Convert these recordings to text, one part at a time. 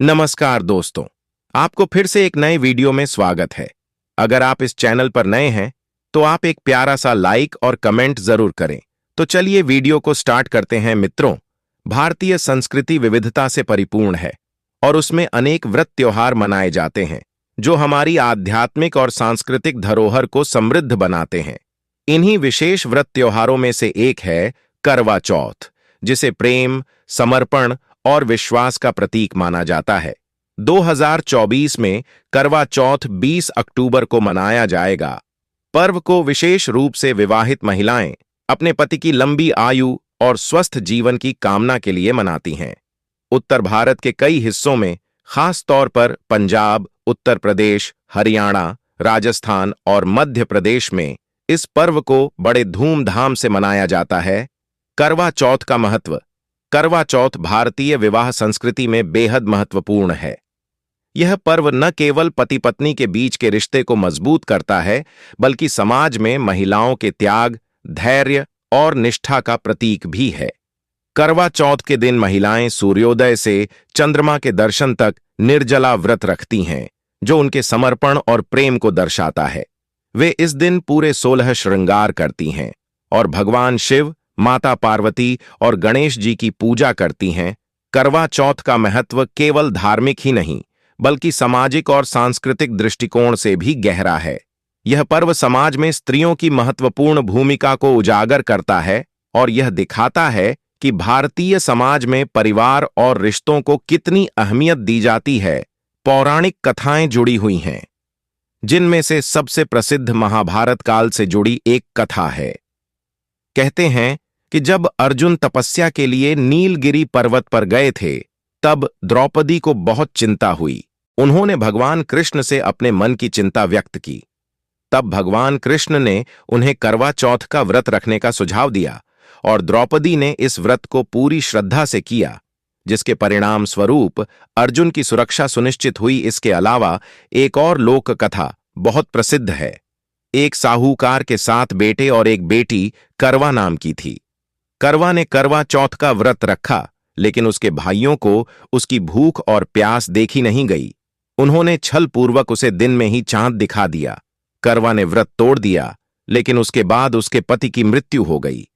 नमस्कार दोस्तों, आपको फिर से एक नए वीडियो में स्वागत है। अगर आप इस चैनल पर नए हैं, तो आप एक प्यारा सा लाइक और कमेंट जरूर करें। तो चलिए वीडियो को स्टार्ट करते हैं मित्रों। भारतीय संस्कृति विविधता से परिपूर्ण है और उसमें अनेक व्रत त्योहार मनाए जाते हैं, जो हमारी आध्यात्मिक और सांस्कृतिक धरोहर को समृद्ध बनाते हैं। इन्हीं विशेष व्रत त्योहारों में से एक है करवा चौथ, जिसे प्रेम, समर्पण और विश्वास का प्रतीक माना जाता है। 2024 में करवा चौथ 20 अक्टूबर को मनाया जाएगा। पर्व को विशेष रूप से विवाहित महिलाएं अपने पति की लंबी आयु और स्वस्थ जीवन की कामना के लिए मनाती हैं। उत्तर भारत के कई हिस्सों में, खास तौर पर पंजाब, उत्तर प्रदेश, हरियाणा, राजस्थान और मध्य प्रदेश में इस पर्व को बड़े धूमधाम से मनाया जाता है। करवा चौथ का महत्व। करवा चौथ भारतीय विवाह संस्कृति में बेहद महत्वपूर्ण है। यह पर्व न केवल पति पत्नी के बीच के रिश्ते को मजबूत करता है, बल्कि समाज में महिलाओं के त्याग, धैर्य और निष्ठा का प्रतीक भी है। करवा चौथ के दिन महिलाएं सूर्योदय से चंद्रमा के दर्शन तक निर्जला व्रत रखती हैं, जो उनके समर्पण और प्रेम को दर्शाता है। वे इस दिन पूरे 16 श्रृंगार करती हैं और भगवान शिव, माता पार्वती और गणेश जी की पूजा करती हैं। करवा चौथ का महत्व केवल धार्मिक ही नहीं, बल्कि सामाजिक और सांस्कृतिक दृष्टिकोण से भी गहरा है। यह पर्व समाज में स्त्रियों की महत्वपूर्ण भूमिका को उजागर करता है और यह दिखाता है कि भारतीय समाज में परिवार और रिश्तों को कितनी अहमियत दी जाती है। पौराणिक कथाएं जुड़ी हुई हैं, जिनमें से सबसे प्रसिद्ध महाभारत काल से जुड़ी एक कथा है। कहते हैं कि जब अर्जुन तपस्या के लिए नीलगिरी पर्वत पर गए थे, तब द्रौपदी को बहुत चिंता हुई। उन्होंने भगवान कृष्ण से अपने मन की चिंता व्यक्त की। तब भगवान कृष्ण ने उन्हें करवा चौथ का व्रत रखने का सुझाव दिया और द्रौपदी ने इस व्रत को पूरी श्रद्धा से किया, जिसके परिणाम स्वरूप अर्जुन की सुरक्षा सुनिश्चित हुई। इसके अलावा एक और लोक कथा बहुत प्रसिद्ध है। एक साहूकार के 7 बेटे और एक बेटी करवा नाम की थी। करवा ने करवा चौथ का व्रत रखा, लेकिन उसके भाइयों को उसकी भूख और प्यास देखी नहीं गई। उन्होंने छल पूर्वक उसे दिन में ही चांद दिखा दिया। करवा ने व्रत तोड़ दिया, लेकिन उसके बाद उसके पति की मृत्यु हो गई।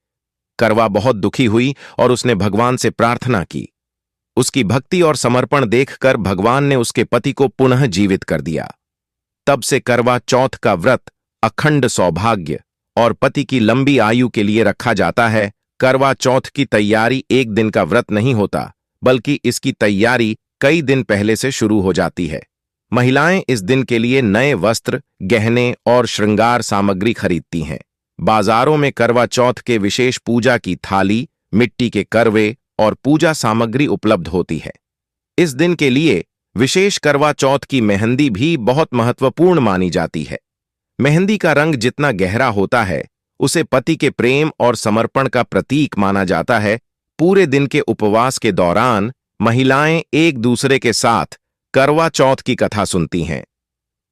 करवा बहुत दुखी हुई और उसने भगवान से प्रार्थना की। उसकी भक्ति और समर्पण देखकर भगवान ने उसके पति को पुनः जीवित कर दिया। तब से करवा चौथ का व्रत अखंड सौभाग्य और पति की लंबी आयु के लिए रखा जाता है। करवा चौथ की तैयारी एक दिन का व्रत नहीं होता, बल्कि इसकी तैयारी कई दिन पहले से शुरू हो जाती है। महिलाएं इस दिन के लिए नए वस्त्र, गहने और श्रृंगार सामग्री खरीदती हैं। बाजारों में करवा चौथ के विशेष पूजा की थाली, मिट्टी के करवे और पूजा सामग्री उपलब्ध होती है। इस दिन के लिए विशेष करवा चौथ की मेहंदी भी बहुत महत्वपूर्ण मानी जाती है। मेहंदी का रंग जितना गहरा होता है, उसे पति के प्रेम और समर्पण का प्रतीक माना जाता है। पूरे दिन के उपवास के दौरान महिलाएं एक दूसरे के साथ करवा चौथ की कथा सुनती हैं।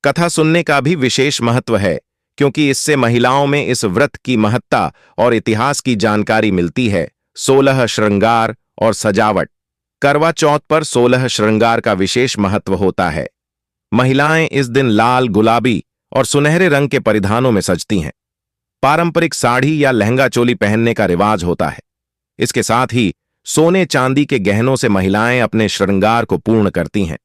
कथा सुनने का भी विशेष महत्व है, क्योंकि इससे महिलाओं में इस व्रत की महत्ता और इतिहास की जानकारी मिलती है। 16 श्रृंगार और सजावट। करवा चौथ पर 16 श्रृंगार का विशेष महत्व होता है। महिलाएं इस दिन लाल, गुलाबी और सुनहरे रंग के परिधानों में सजती हैं। पारंपरिक साड़ी या लहंगा चोली पहनने का रिवाज होता है। इसके साथ ही सोने चांदी के गहनों से महिलाएं अपने श्रृंगार को पूर्ण करती हैं।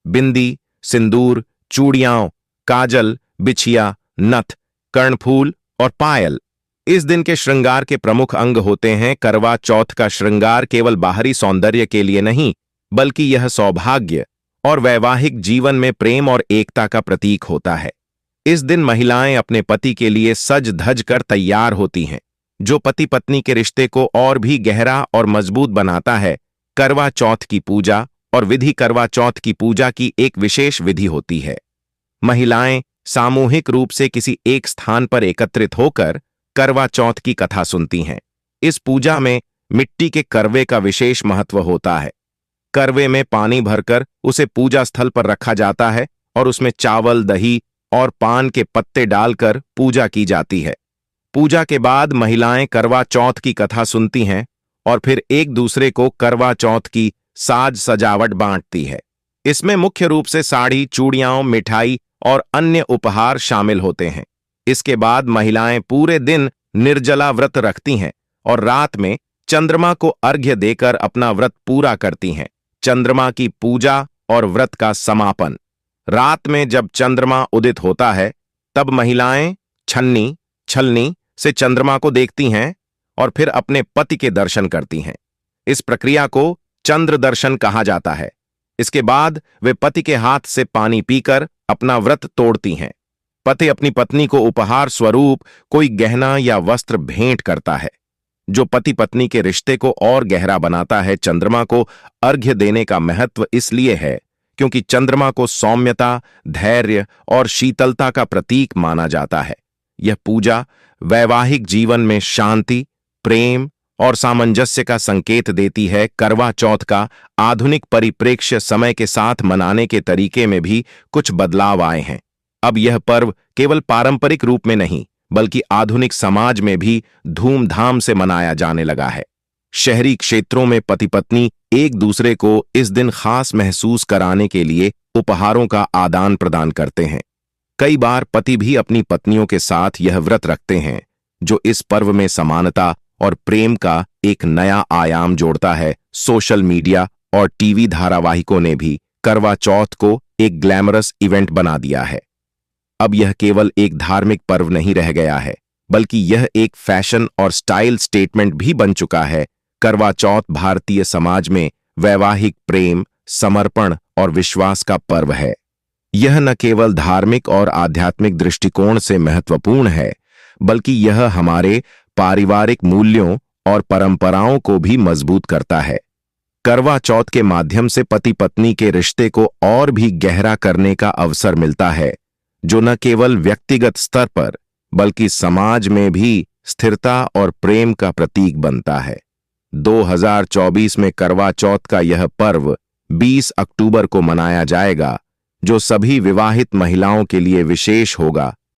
बिंदी, सिंदूर, चूड़ियां, काजल, बिछिया, नथ, कर्णफूल और पायल इस दिन के श्रृंगार के प्रमुख अंग होते हैं। करवा चौथ का श्रृंगार केवल बाहरी सौंदर्य के लिए नहीं, बल्कि यह सौभाग्य और वैवाहिक जीवन में प्रेम और एकता का प्रतीक होता है। इस दिन महिलाएं अपने पति के लिए सज धज कर तैयार होती हैं, जो पति पत्नी के रिश्ते को और भी गहरा और मजबूत बनाता है। करवा चौथ की पूजा और विधि। करवा चौथ की पूजा की एक विशेष विधि होती है। महिलाएं सामूहिक रूप से किसी एक स्थान पर एकत्रित होकर करवा चौथ की कथा सुनती हैं। इस पूजा में मिट्टी के करवे का विशेष महत्व होता है। करवे में पानी भरकर उसे पूजा स्थल पर रखा जाता है और उसमें चावल, दही और पान के पत्ते डालकर पूजा की जाती है। पूजा के बाद महिलाएं करवा चौथ की कथा सुनती हैं और फिर एक दूसरे को करवा चौथ की साज सजावट बांटती है। इसमें मुख्य रूप से साड़ी, चूड़ियां, मिठाई और अन्य उपहार शामिल होते हैं। इसके बाद महिलाएं पूरे दिन निर्जला व्रत रखती हैं और रात में चंद्रमा को अर्घ्य देकर अपना व्रत पूरा करती हैं। चंद्रमा की पूजा और व्रत का समापन। रात में जब चंद्रमा उदित होता है तब महिलाएं छन्नी छलनी से चंद्रमा को देखती हैं और फिर अपने पति के दर्शन करती हैं। इस प्रक्रिया को चंद्र दर्शन कहा जाता है। इसके बाद वे पति के हाथ से पानी पीकर अपना व्रत तोड़ती हैं। पति अपनी पत्नी को उपहार स्वरूप कोई गहना या वस्त्र भेंट करता है, जो पति पत्नी के रिश्ते को और गहरा बनाता है। चंद्रमा को अर्घ्य देने का महत्व इसलिए है क्योंकि चंद्रमा को सौम्यता, धैर्य और शीतलता का प्रतीक माना जाता है। यह पूजा वैवाहिक जीवन में शांति, प्रेम और सामंजस्य का संकेत देती है। करवा चौथ का आधुनिक परिप्रेक्ष्य समय के साथ मनाने के तरीके में भी कुछ बदलाव आए हैं। अब यह पर्व केवल पारंपरिक रूप में नहीं बल्कि आधुनिक समाज में भी धूमधाम से मनाया जाने लगा है। शहरी क्षेत्रों में पति पत्नी एक दूसरे को इस दिन खास महसूस कराने के लिए उपहारों का आदान प्रदान करते हैं। कई बार पति भी अपनी पत्नियों के साथ यह व्रत रखते हैं, जो इस पर्व में समानता और प्रेम का एक नया आयाम जोड़ता है। सोशल मीडिया और टीवी धारावाहिकों ने भी करवा चौथ को एक ग्लैमरस इवेंट बना दिया है। अब यह केवल एक धार्मिक पर्व नहीं रह गया है, बल्कि यह एक फैशन और स्टाइल स्टेटमेंट भी बन चुका है। करवा चौथ भारतीय समाज में वैवाहिक प्रेम, समर्पण और विश्वास का पर्व है। यह न केवल धार्मिक और आध्यात्मिक दृष्टिकोण से महत्वपूर्ण है, बल्कि यह हमारे पारिवारिक मूल्यों और परंपराओं को भी मजबूत करता है। करवा चौथ के माध्यम से पति पत्नी के रिश्ते को और भी गहरा करने का अवसर मिलता है, जो न केवल व्यक्तिगत स्तर पर बल्कि समाज में भी स्थिरता और प्रेम का प्रतीक बनता है। 2024 में करवा चौथ का यह पर्व 20 अक्टूबर को मनाया जाएगा, जो सभी विवाहित महिलाओं के लिए विशेष होगा।